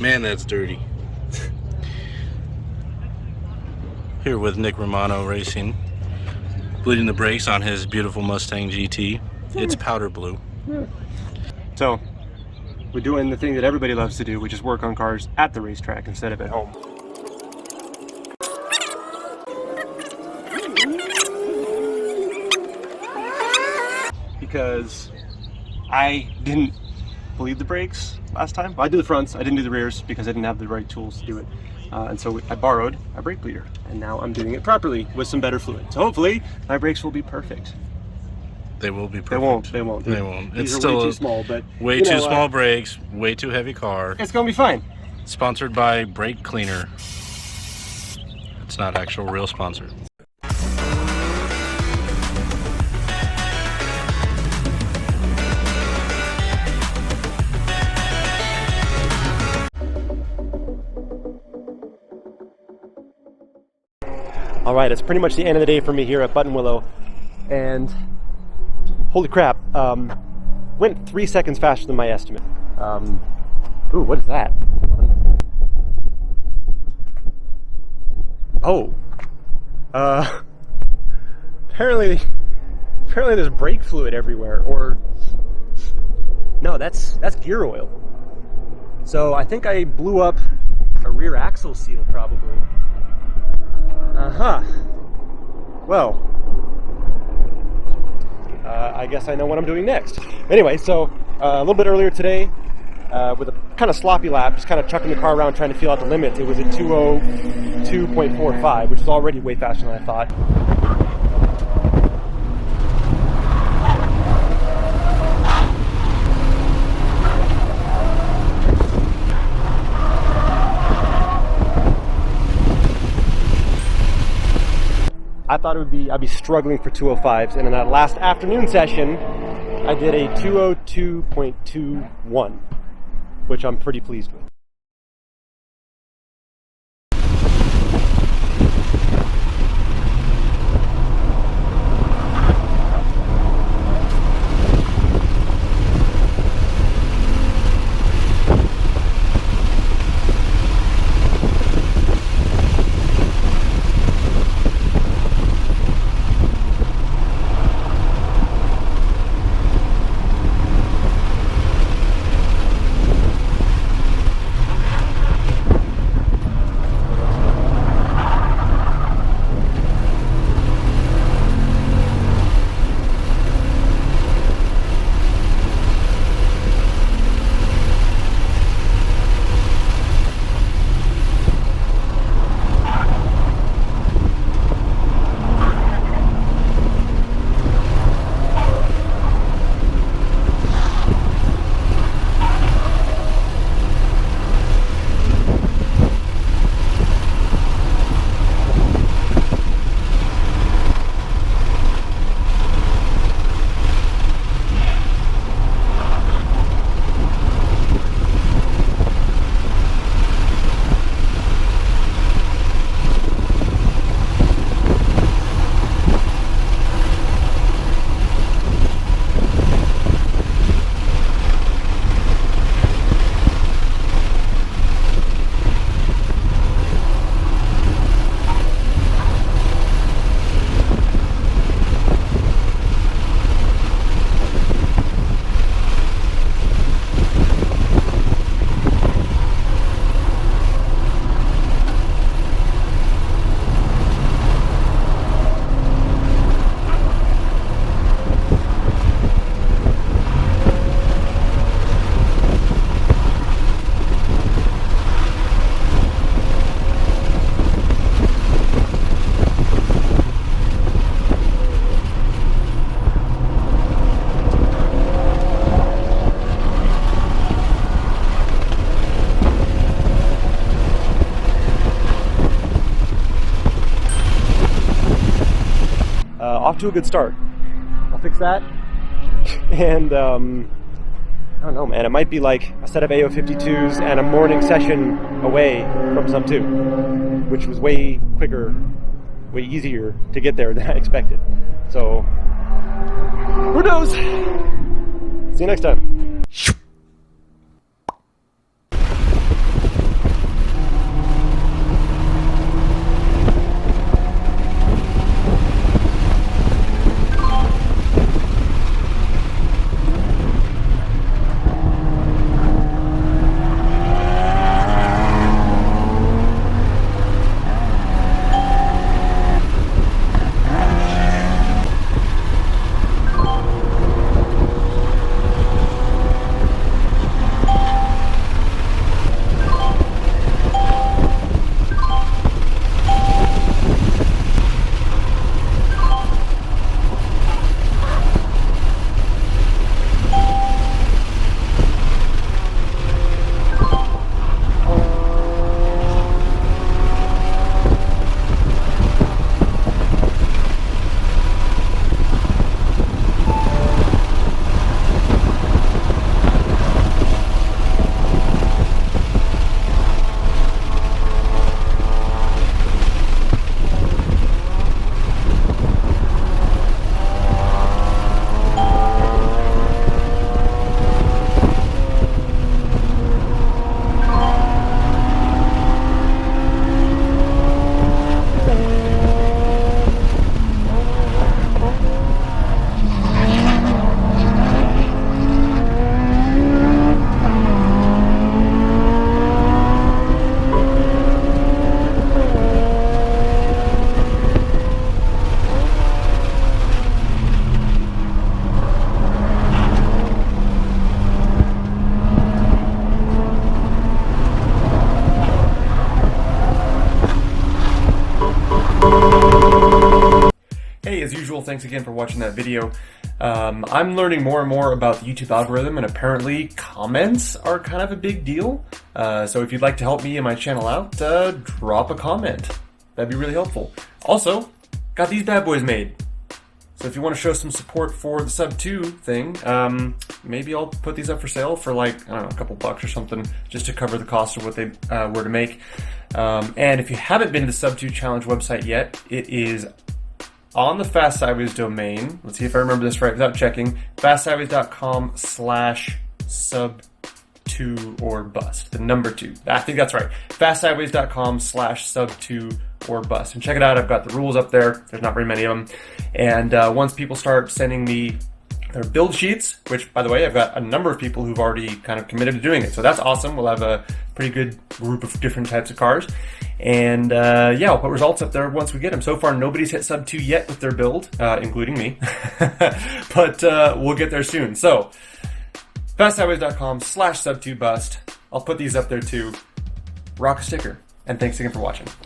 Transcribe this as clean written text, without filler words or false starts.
Man, that's dirty. Here with Nick Romano Racing, bleeding the brakes on his beautiful Mustang GT. It's powder blue. So, we're doing the thing that everybody loves to do, which is work on cars at the racetrack instead of at home. Because I didn't bleed the brakes last time. Well, I did the fronts, I didn't do the rears because I didn't have the right tools to do it. And so I borrowed a brake bleeder, and now I'm doing it properly with some better fluid. So hopefully my brakes will be perfect. They will be perfect. They won't. They won't. These It's are still way too small, but way too small brakes, way too heavy car. It's gonna be fine. Sponsored by Brake Cleaner. It's not actual real sponsor. All right, it's pretty much the end of the day for me here at Buttonwillow, and holy crap, went 3 seconds faster than my estimate. Ooh, what is that? Oh, apparently there's brake fluid everywhere, or no, that's gear oil. So I think I blew up a rear axle seal probably. Well, I guess I know what I'm doing next. Anyway, so a little bit earlier today, with a kind of sloppy lap, just kind of chucking the car around trying to feel out the limits, it was at 202.45, which is already way faster than I thought. I thought I'd be struggling for 205s, and in that last afternoon session, I did a 202.21, which I'm pretty pleased with. Off to a good start. I'll fix that. And I don't know, man, it might be like a set of AO52s and a morning session away from sub 2, which was way quicker, way easier to get there than I expected. So, who knows? See you next time. usual, thanks again for watching that video. I'm learning more and more about the YouTube algorithm, and apparently comments are kind of a big deal. So if you'd like to help me and my channel out, drop a comment. That'd be really helpful. Also, got these bad boys made. So if you want to show some support for the sub 2 thing, maybe I'll put these up for sale for like, I don't know, a couple bucks or something, just to cover the cost of what they were to make. And if you haven't been to the sub 2 challenge website yet, it is on the Fast Sideways domain. Let's see if I remember this right without checking. fastsideways.com/sub2 or bust. The number 2. I think that's right. fastsideways.com/sub2 or bust. And check it out. I've got the rules up there. There's not very many of them. And once people start sending me their build sheets, which, by the way, I've got a number of people who've already kind of committed to doing it. So that's awesome. We'll have a pretty good group of different types of cars. And yeah, I'll put results up there once we get them. So far, nobody's hit sub 2 yet with their build, including me. But we'll get there soon. So fastsideways.com/sub2bust. I'll put these up there too. Rock a sticker. And thanks again for watching.